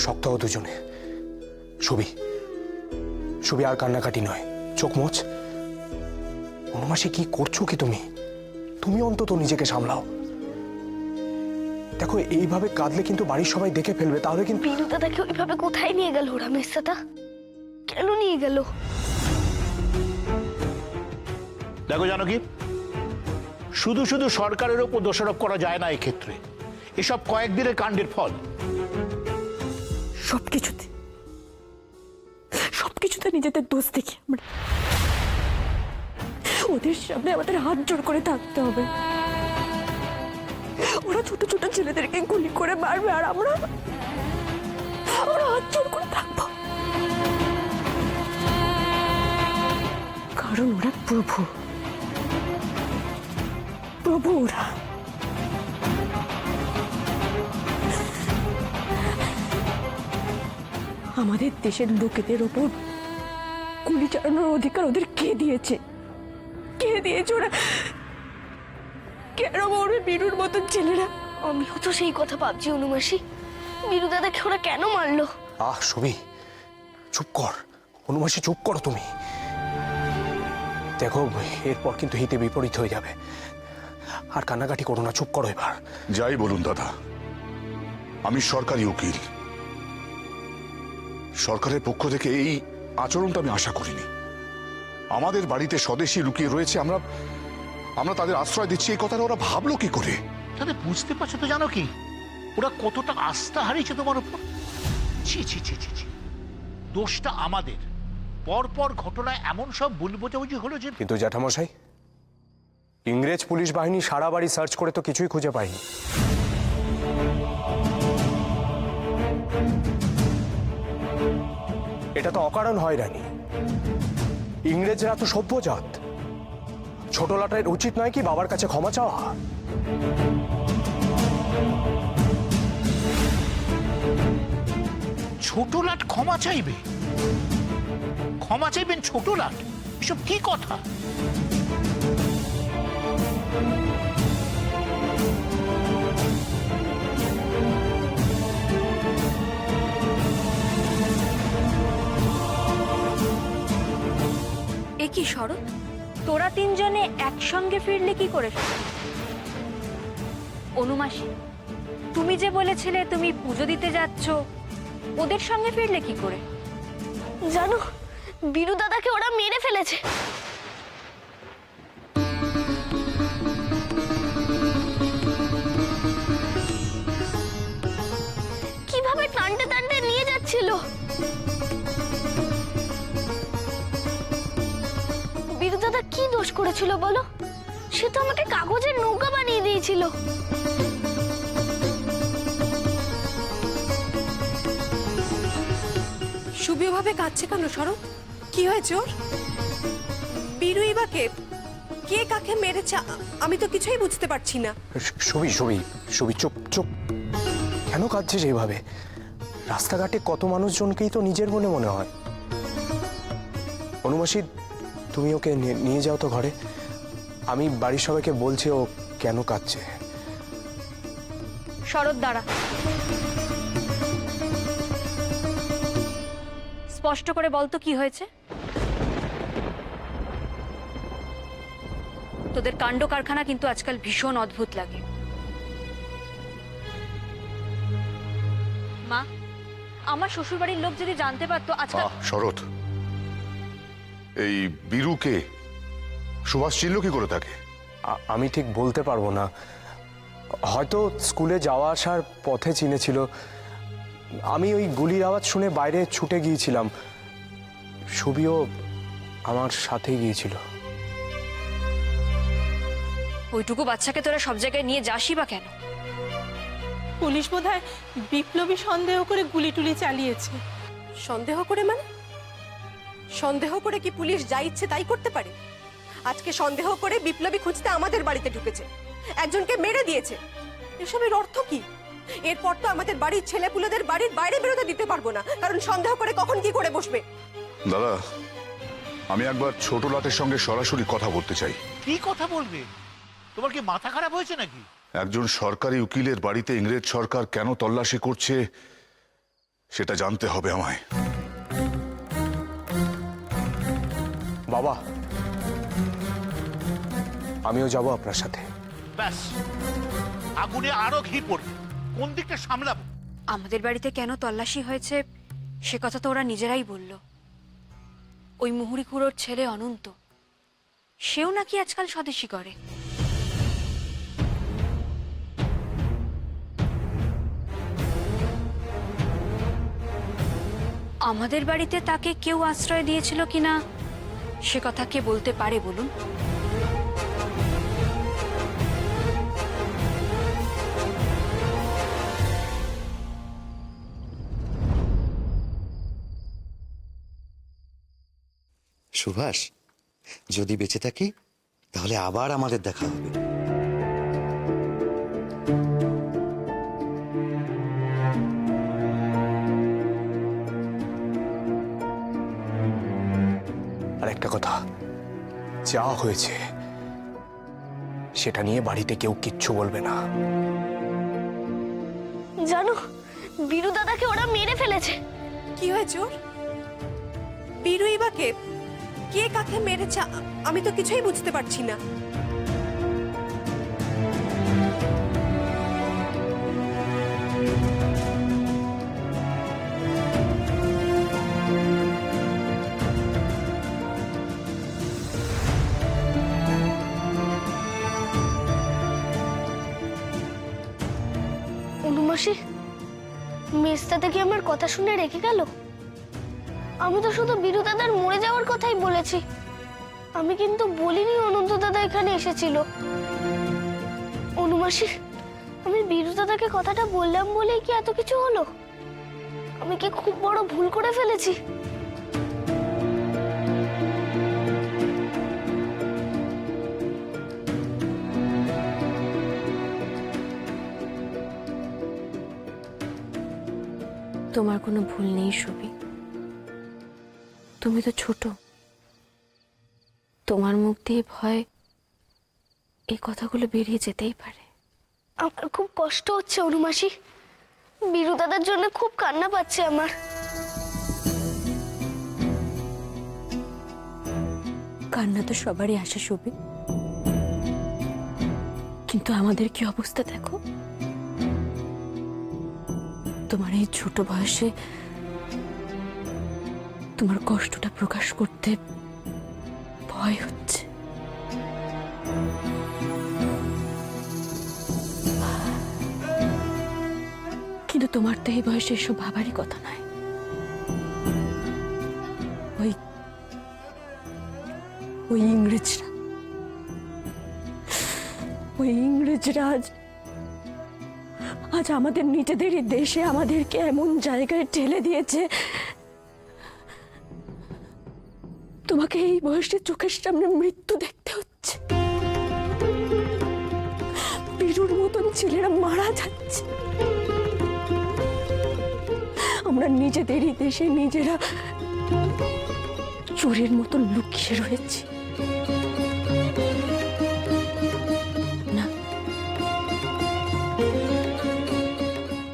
শক্ত হও দুজনে। ছবি ছবি আর কান্নাকাটি নয়, চোখ মোচ। অনুমাসে কি করছো কি তুমি? তুমি অন্তত নিজেকে সামলাও। দেখো এইভাবে কাঁদলে কিন্তু বাড়ির সবাই দেখে ফেলবে, তাহলে কিন্তু। বিনু দাদাকে ওইভাবে কোথায় নিয়ে গেল ওরা? মেসাদা কেন নিয়ে গেল? দেখো জানো কি, শুধু শুধু সরকারের উপর দোষারোপ করা যায় না এই ক্ষেত্রে। এসব কয়েকদিনের কাণ্ডের ফল। সবকিছুতে নিজেদের দোষ দেখি আমরা। ওদের সামনে আমাদের হাত জোড় করে থাকতে হবে। ওরা ছোট ছোট ছেলেদেরকে গুলি করে মারবে আর আমরা হাত জোড় করে থাকবো, কারণ ওরা প্রভু। ওরা আমাদের দেশের লোকেদের ওপর গুলি চালানোর অধিকার ওদের কে দিয়েছে? ওরা কেন মরবে বিনুর মতন ছেলেরা? আমিও তো সেই কথা ভাবছি অনুমাসী, বিনু দাদাকে ওরা কেন মারলো? ছবি চুপ কর। অনুমাসী চুপ করো তুমি। দেখো এরপর কিন্তু হিতে বিপরীত হয়ে যাবে। আর কান্নাকাটি করো না, চুপ করো এবার। যাই বলুন দাদা, আমি সরকারি উকিল। সরকারের পক্ষ থেকে এই আচরণটা আমি আশা করিনি। আমাদের বাড়িতে স্বদেশী লুকিয়ে রয়েছে, আমরা তাদের আশ্রয় দিচ্ছি, এই কথাটা ওরা ভাবলো কি করে? তাদের বুঝতে পারছো তো জানো কি, ওরা কতটা আস্থা হারিয়েছে তোমার উপর। ছি ছি ছি ছি ছি, দোষটা আমাদের। পরপর ঘটনায় এমন সব ভুল বোঝাবুঝি হলো যে। কিন্তু জ্যাঠামশাই, ইংরেজ পুলিশ বাহিনী সারা বাড়ি সার্চ করে তো কিছুই খুঁজে পায়নি। এটা তো অকারণ হয় রানী। ইংরেজরা তো সভ্য জাত। ছোট লাটের উচিত নয় কি বাবার কাছে ক্ষমা চাওয়া? ছোট লাট ক্ষমা চাইবে? ক্ষমা চাইবেন ছোট লাট? এসব কি কথা? এ কি শরৎ, তোরা তিনজনে একসঙ্গে ফিরলে কি করে? অনুমাসী, তুমি যে বলেছিলে তুমি পুজো দিতে যাচ্ছ, ওদের সঙ্গে ফিরলে কি করে? জানো, বিনু দাদাকে ওরা মেরে ফেলেছে। কিভাবে টানতে টানতে নিয়ে যাচ্ছিল। বিনু দাদা কি দোষ করেছিল বলো? সে তো আমাকে কাগজের নৌকা বানিয়ে দিয়েছিল। সুবিও ভাবে কাঁদছে কেন শরৎ? কি হয়েছে ওর? বিরুই বা কে কাকে মেরেছে আমি তো কিছুই বুঝতে পারছি না। ছবি চুপ চুপ। কেন কাঁদছিস এইভাবে? রাস্তাঘাটে কত মানুষজনকেই তো নিজের মনে মনে হয়। অনুমাসী, তুমি ওকে নিয়ে যাও তো ঘরে। আমি বাড়ির সবাইকে বলছি ও কেন কাঁদছে। শরৎ দাঁড়া, স্পষ্ট করে বলতো কি হয়েছে? তোদের কাণ্ড কারখানা কিন্তু আজকাল ভীষণ অদ্ভুত লাগে। মা, আমার শ্বশুরবাড়ির লোক যদি জানতে পারতো আজকাল। শরৎ, এই বীরুকে সুভাষ চিনল কি করে তাকে? আমি ঠিক বলতে পারবো না, হয়তো স্কুলে যাওয়া আসার পথে চিনেছিল। আমি ওই গুলির আওয়াজ শুনে বাইরে ছুটে গিয়েছিলাম, ছবিও আমার সাথে গিয়েছিল। ওইটুকু বাচ্চাকে তোরা সব জায়গায় নিয়ে যাসই বা কেন? পুলিশ বোধহয় বিপ্লবী সন্দেহ করে গুলি টুলি চালিয়েছে। সন্দেহ করে মানে? সন্দেহ করে কি পুলিশ যা ইচ্ছে তাই করতে পারে? আজকে সন্দেহ করে বিপ্লবী খুঁজতে আমাদের বাড়িতে ঢুকেছে, একজনকে মেরে দিয়েছে। এসবের অর্থ কি? এরপর তো আমাদের বাড়ির ছেলেপুলেদের বাড়ির বাইরে বেরোতে দিতে পারবো না, কারণ সন্দেহ করে কখন কি করে বসবে। দাদা, আমি একবার ছোট লাটের সঙ্গে সরাসরি কথা বলতে চাই। কি কথা বলবে? তোমার কি মাথা খারাপ হয়েছে নাকি? একজন সরকারি উকিলের বাড়িতে ইংরেজ সরকার কেন তল্লাশি করছে সেটা জানতে হবে আমায়। বাবা, আমিও যাব আপনার সাথে। ব্যাস, আগুনে আরো ঘি পড়বে। কোন দিকটা সামলাবো? আমাদের বাড়িতে কেন তল্লাশি হয়েছে সে কথা তো ওরা নিজেরাই বলল। ওই মুহুরি খুড়োর ছেলে অনন্ত, সেও নাকি আজকাল স্বদেশী করে। আমাদের বাড়িতে তাকে কেউ আশ্রয় দিয়েছিল কিনা সে কথা কে বলতে পারে বলুন? সুভাষ, যদি বেঁচে থাকি তাহলে আবার আমাদের দেখা হবে। আর একটা কথা, যা হয়েছে সেটা নিয়ে বাড়িতে কেউ কিচ্ছু বলবে না। জানো, বীরু দাদাকে ওরা মেরে ফেলেছে। কি হয়েছে ওর? বীরুই বা কে? কে কাকে মেরেছে আমি তো কিছুই বুঝতে পারছি না। অনুমাসি, মেজদাদা কি আমার কথা শুনে রেখে গেল? আমি তো শুধু বীরু দাদার মরে যাওয়ার কথাই বলেছি। আমি কিন্তু বলিনি অনন্ত দাদা এখানে এসেছিল। অনুমাসি, আমি বীরু দাদাকে কথাটা বললাম বলেই কি এত কিছু হলো? আমি কি খুব বড় ভুল করে ফেলেছি? তোমার কোনো ভুল নেই সুবি। তুমি তো ছোট, তোমার মুখ দিয়ে ভয় এই কথাগুলো বেরিয়ে যেতেই পারে। আমার খুব কষ্ট হচ্ছে অনুমাসি। বীরু দাদার জন্য খুব কান্না পাচ্ছে আমার। কান্না তো সবারই আসে সুবি, কিন্তু আমাদের কি অবস্থা দেখো। তোমার এই ছোট বয়সে তোমার কষ্টটা প্রকাশ করতে ভয় হচ্ছে। কিন্তু তোমার তো এই বয়সে এসব ভাবারই কথা নয়। ওই ইংরেজরা আজ আমাদের নিজেদেরই দেশে আমাদেরকে এমন জায়গায় ঠেলে দিয়েছে, তোমাকে এই বয়সে চোখের সামনে মৃত্যু দেখতে হচ্ছে। বীরুর মতন ছেলেরা মারা যাচ্ছে। আমরা নিজেদেরই দেশে নিজেরা চোরের মতন লুকিয়ে রয়েছি। না,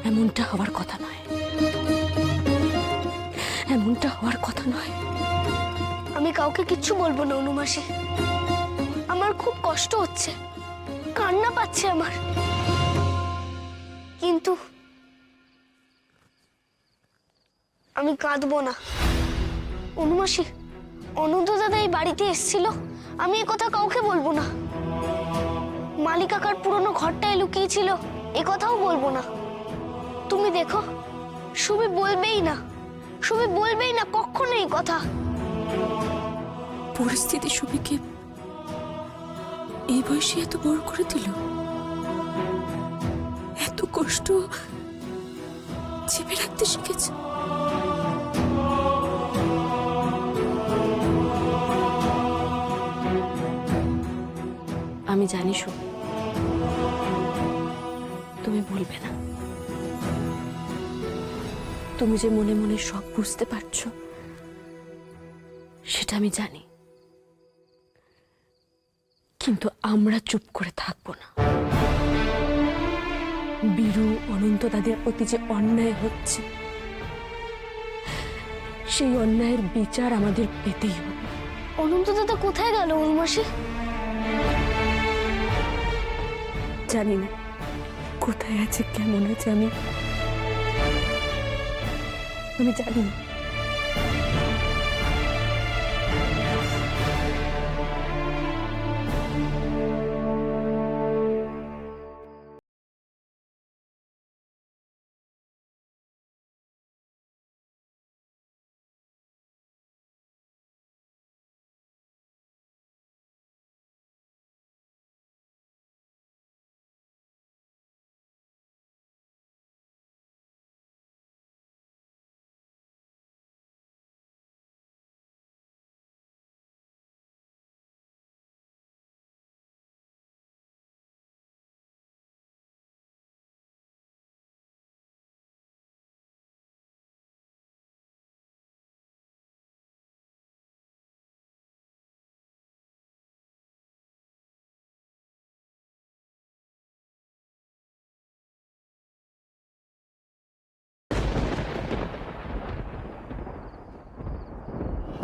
এমনটা হওয়ার কথা নয়, এমনটা হওয়ার কথা নয়। আমি কাউকে কিচ্ছু বলবো না অনুমাসি। আমার খুব কষ্ট হচ্ছে, কান্না পাচ্ছে আমার। কিন্তু আমি কাঁদবো না। অনুমাসি, অনন্ত দাদা এই বাড়িতে এসেছিল, আমি এ কথা কাউকে বলবো না। মালি কাকার পুরনো ঘরটায় লুকিয়েছিল, এ কথাও বলবো না। তুমি দেখো, সুবি বলবেই না, সুবি বলবেই না কখনো এই কথা। পরিস্থিতি সুবিকে এই বয়সে এত বড় করে দিল। এত কষ্ট চেপে রাখতে শিখেছে। আমি জানি সুবি, তুমি বলবে না। তুমি যে মনে মনে সব বুঝতে পারছো সেটা আমি জানি। কিন্তু আমরা চুপ করে থাকবো না। বীরু অনন্ত দাদের প্রতি যে অন্যায় হচ্ছে, সেই অন্যায়ের বিচার আমাদের পেতেই হবে। অনন্ত দাদা কোথায় গেল অনুমাসি? জানি না কোথায় আছে, কেমন আছে, আমি জানি না।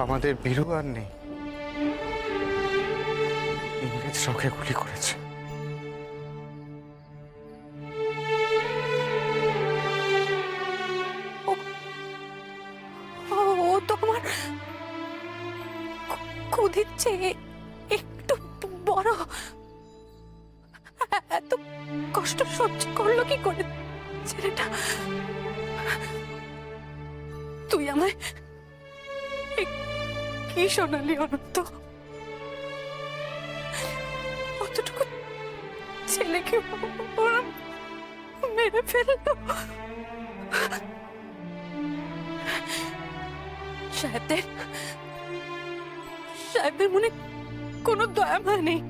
আমাদের বীরু আর নেই, ইংরেজ ওকে গুলি করেছে। ও তো আমার খুদির চেয়ে একটু বড়। এত কষ্ট সহ্য করলো কি করে ছেলেটা? তুই আমায় কি শোনালি অনন্ত? অতটুকু ছেলেকে ওরা মেরে ফেললো। সাহেবদের মনে কোনো দয়া মায়া নেই,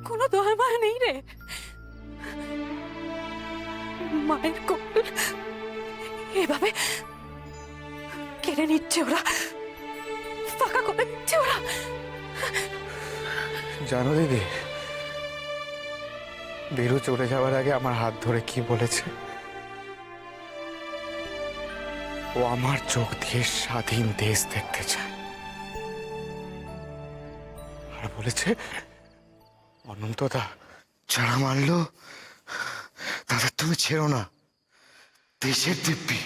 কোনো দয়া মায়া নেই রে। মায়ের কোল এভাবে কেড়ে নিচ্ছে ওরা, ফাঁকা করে দিচ্ছে ওরা। জানো দিদি, বীরু চলে যাওয়ার আগে আমার হাত ধরে কি বলেছে? ও আমার চোখ দিয়ে স্বাধীন দেশ দেখতে চায়, আর বলেছে অনন্তদা যারা মারলো তাদের তুমি ছেড়ো না, দেশের দিব্যি।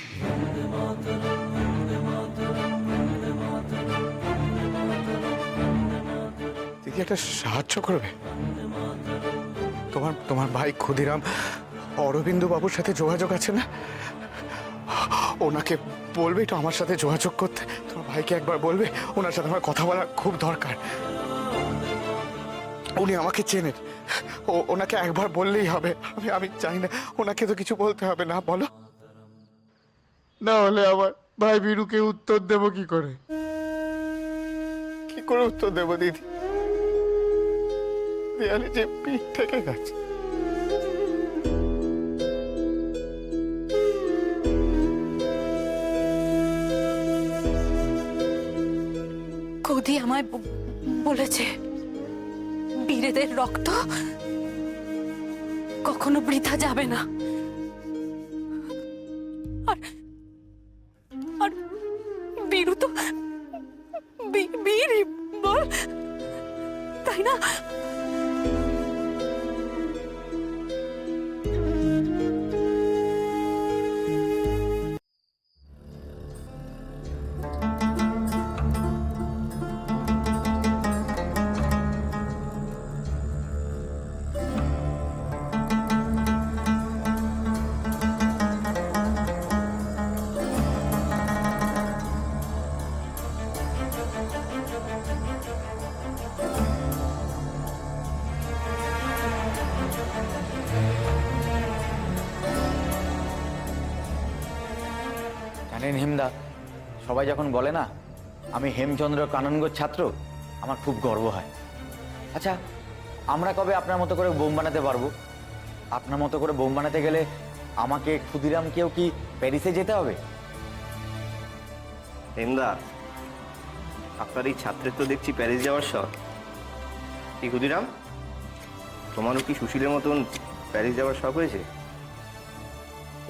দিদি একটা সাহায্য করবে? তোমার ভাই ক্ষুদিরাম অরবিন্দ বাবুর সাথে যোগাযোগ আছে না? ওনাকে বলবে একটু আমার সাথে যোগাযোগ করতে। তোমার ভাইকে একবার বলবে ওনার সাথে আমার কথা বলা খুব দরকার। উনি আমাকে চেনেন, ওনাকে একবার বললেই হবে। আমি জানি না, ওনাকে তো কিছু বলতে হবে না, বলো না? হলে আমার ভাই বীরুকে উত্তর দেব কি করে? কি করে উত্তর দেব দিদি? দেয়ালে যে পিঠ থেকে গেছে। খুদি আমায় বলেছে বীরেদের রক্ত কখনো বৃথা যাবে না। আর বীরু তো বীরই বল, তাই না? জানেন হেমদা, সবাই যখন বলে না আমি হেমচন্দ্র কাননগোর ছাত্র, আমার খুব গর্ব হয়। আচ্ছা, আমরা কবে আপনার মতো করে বোম বানাতে পারবো? আপনার মতো করে বোম বানাতে গেলে আমাকে ক্ষুদিরামকেও কি প্যারিসে যেতে হবে? হেমদা, আপনার এই ছাত্রের তো দেখছি প্যারিস যাওয়ার শখ। কি ক্ষুদিরাম, তোমারও কি সুশীলের মতন প্যারিস যাওয়ার শখ হয়েছে?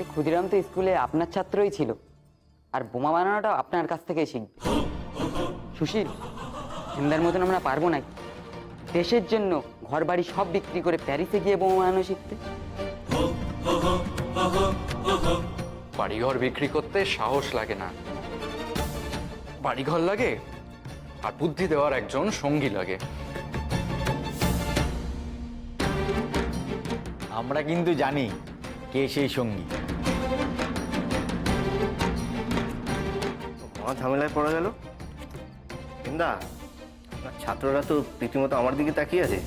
এই ক্ষুদিরাম তো স্কুলে আপনার ছাত্রই ছিল, আর বোমা বানানোটা আপনার কাছ থেকেই শিখবে। সুশীল, হিন্দার মতন আমরা পারবো না দেশের জন্য ঘর বাড়ি সব বিক্রি করে প্যারিসে গিয়ে বোমা বানানো শিখতে? বাড়িঘর বিক্রি করতে সাহস লাগে না, বাড়িঘর লাগে আর বুদ্ধি দেওয়ার একজন সঙ্গী লাগে। আমরা কিন্তু জানি কে সেই সঙ্গী। মহা ঝামেলায় পড়া গেল। হিন্দা, আপনার ছাত্ররা তো রীতিমতো আমার দিকে তাকিয়ে আছে।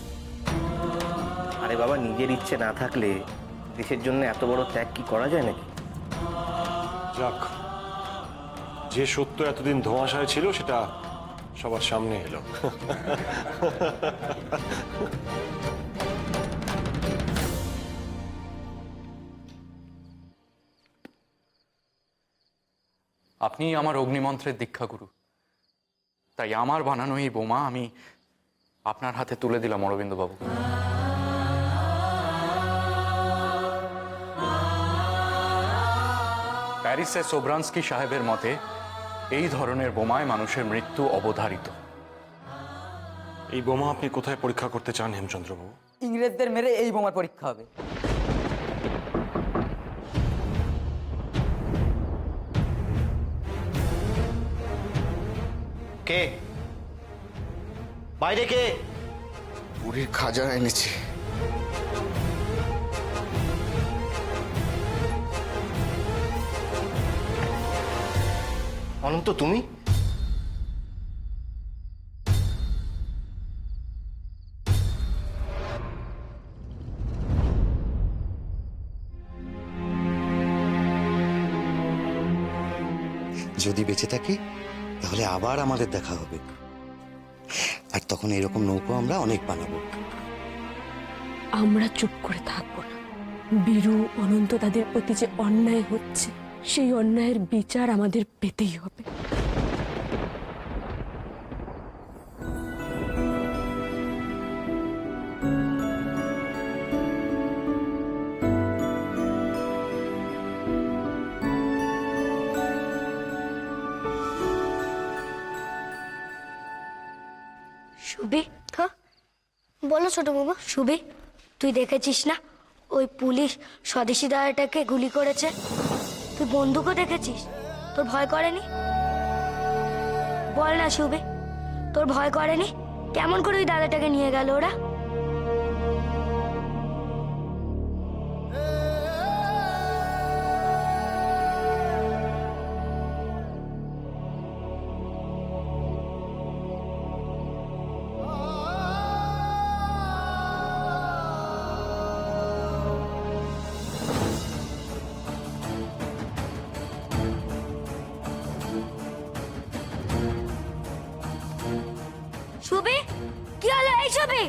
আরে বাবা, নিজের ইচ্ছে না থাকলে দেশের জন্য এত বড় ত্যাগ কি করা যায় নাকি? যাক, যে সত্য এতদিন ধোঁয়াশায় ছিল সেটা সবার সামনে এলো। আপনি আমার অগ্নিমন্ত্রের দীক্ষাগুরু, তাই আমার বানানো এই বোমা আমি আপনার হাতে তুলে দিলাম অরবিন্দ বাবু। প্যারিসে সোব্রান্সকি সাহেবের মতে এই ধরনের বোমায় মানুষের মৃত্যু অবধারিত। এই বোমা আপনি কোথায় পরীক্ষা করতে চান হেমচন্দ্র বাবু? ইংরেজদের মেরে এই বোমার পরীক্ষা হবে। কে বাইরে? কে? পুরীর খাজানা এনেছি। অনন্ত, তুমি? যদি বেঁচে থাকি তাহলে আবার আমাদের দেখা হবে, আর তখন এরকম নৌকো আমরা অনেক বানাবো। আমরা চুপ করে থাকবো না। বীরু, অনন্ত তাদের প্রতি যে অন্যায় হচ্ছে, সেই অন্যায়ের বিচার আমাদের পেতেই হবে। সুবি, হ্যাঁ বলো ছোট বাবা। সুবি, তুই দেখেছিস না ওই পুলিশ স্বদেশী দাদাটাকে গুলি করেছে? তুই বন্দুকও দেখেছিস? তোর ভয় করেনি? বল না সুবি, তোর ভয় করেনি? কেমন করে ওই দাদাটাকে নিয়ে গেল ওরা? সুবি, কি হলো এই সুবি?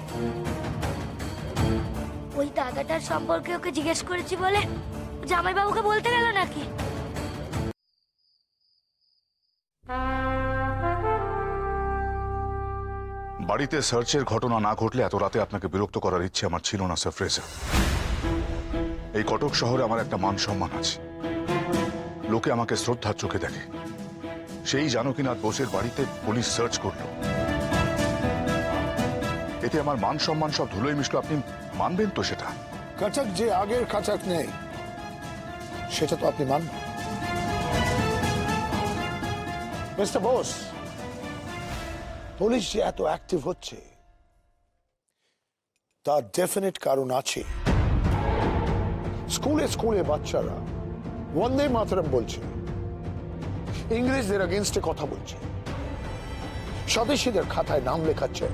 ওই দাদাটার সম্পর্কে ওকে জিজ্ঞেস করেছি বলে জামাইবাবুকে বলতে গেল নাকি? বাড়িতে সার্চের ঘটনা না ঘটলে এত রাতে আপনাকে বিরক্ত করার ইচ্ছে আমার ছিল না স্যার ফ্রেজার। এই কটক শহরে আমার একটা মান সম্মান আছে, লোকে আমাকে শ্রদ্ধার চোখে দেখে। সেই জানকীনাথ বোসের বাড়িতে পুলিশ সার্চ করলো, এতে আমার মান সম্মান সব ধুলোয় মিশলো। আপনি মানবেন তো সেটা? কাছাক যে আগের কাছাক নেই, সেটা তো আপনি মানবেন। মিস্টার বোস, পুলিশ যে এত অ্যাক্টিভ হচ্ছে তার ডেফিনেট কারণ আছে। স্কুলে স্কুলে বাচ্চারা বন্দে মাতরম বলছে, ইংরেজদের এগেইনস্টে কথা বলছে, স্বদেশীদের খাতায় নাম লেখাচ্ছে।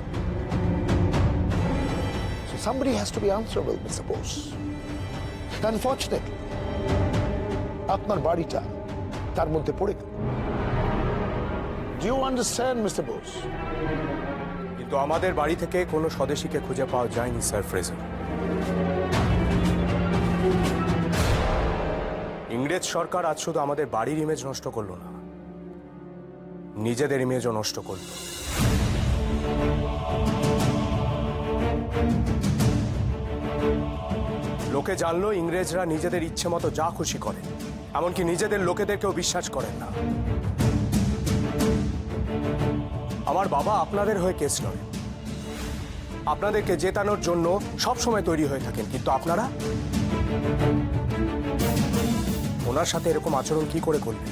So somebody has to be answerable, Mr. Bose. Unfortunately, আপনার বাড়িটা তার মধ্যে পড়ে গেল। Do you understand, Mr. Bose? কিন্তু আমাদের বাড়ি থেকে কোনো স্বদেশীকে খুঁজে পাওয়া যায়নি স্যার ফ্রেজার। ইংরেজ সরকার আজ শুধু আমাদের বাড়ির ইমেজ নষ্ট করলো না, নিজেদের ইমেজও নষ্ট করলো। লোকে জানলো ইংরেজরা নিজেদের ইচ্ছে মতো যা খুশি করে, এমনকি নিজেদের লোকেদেরকেও বিশ্বাস করেন না। আমার বাবা আপনাদের হয়ে কেস লড়ে, আপনাদেরকে জেতানোর জন্য সবসময় তৈরি হয়ে থাকেন, কিন্তু আপনারা ওনার সাথে এরকম আচরণ কি করে করলেন?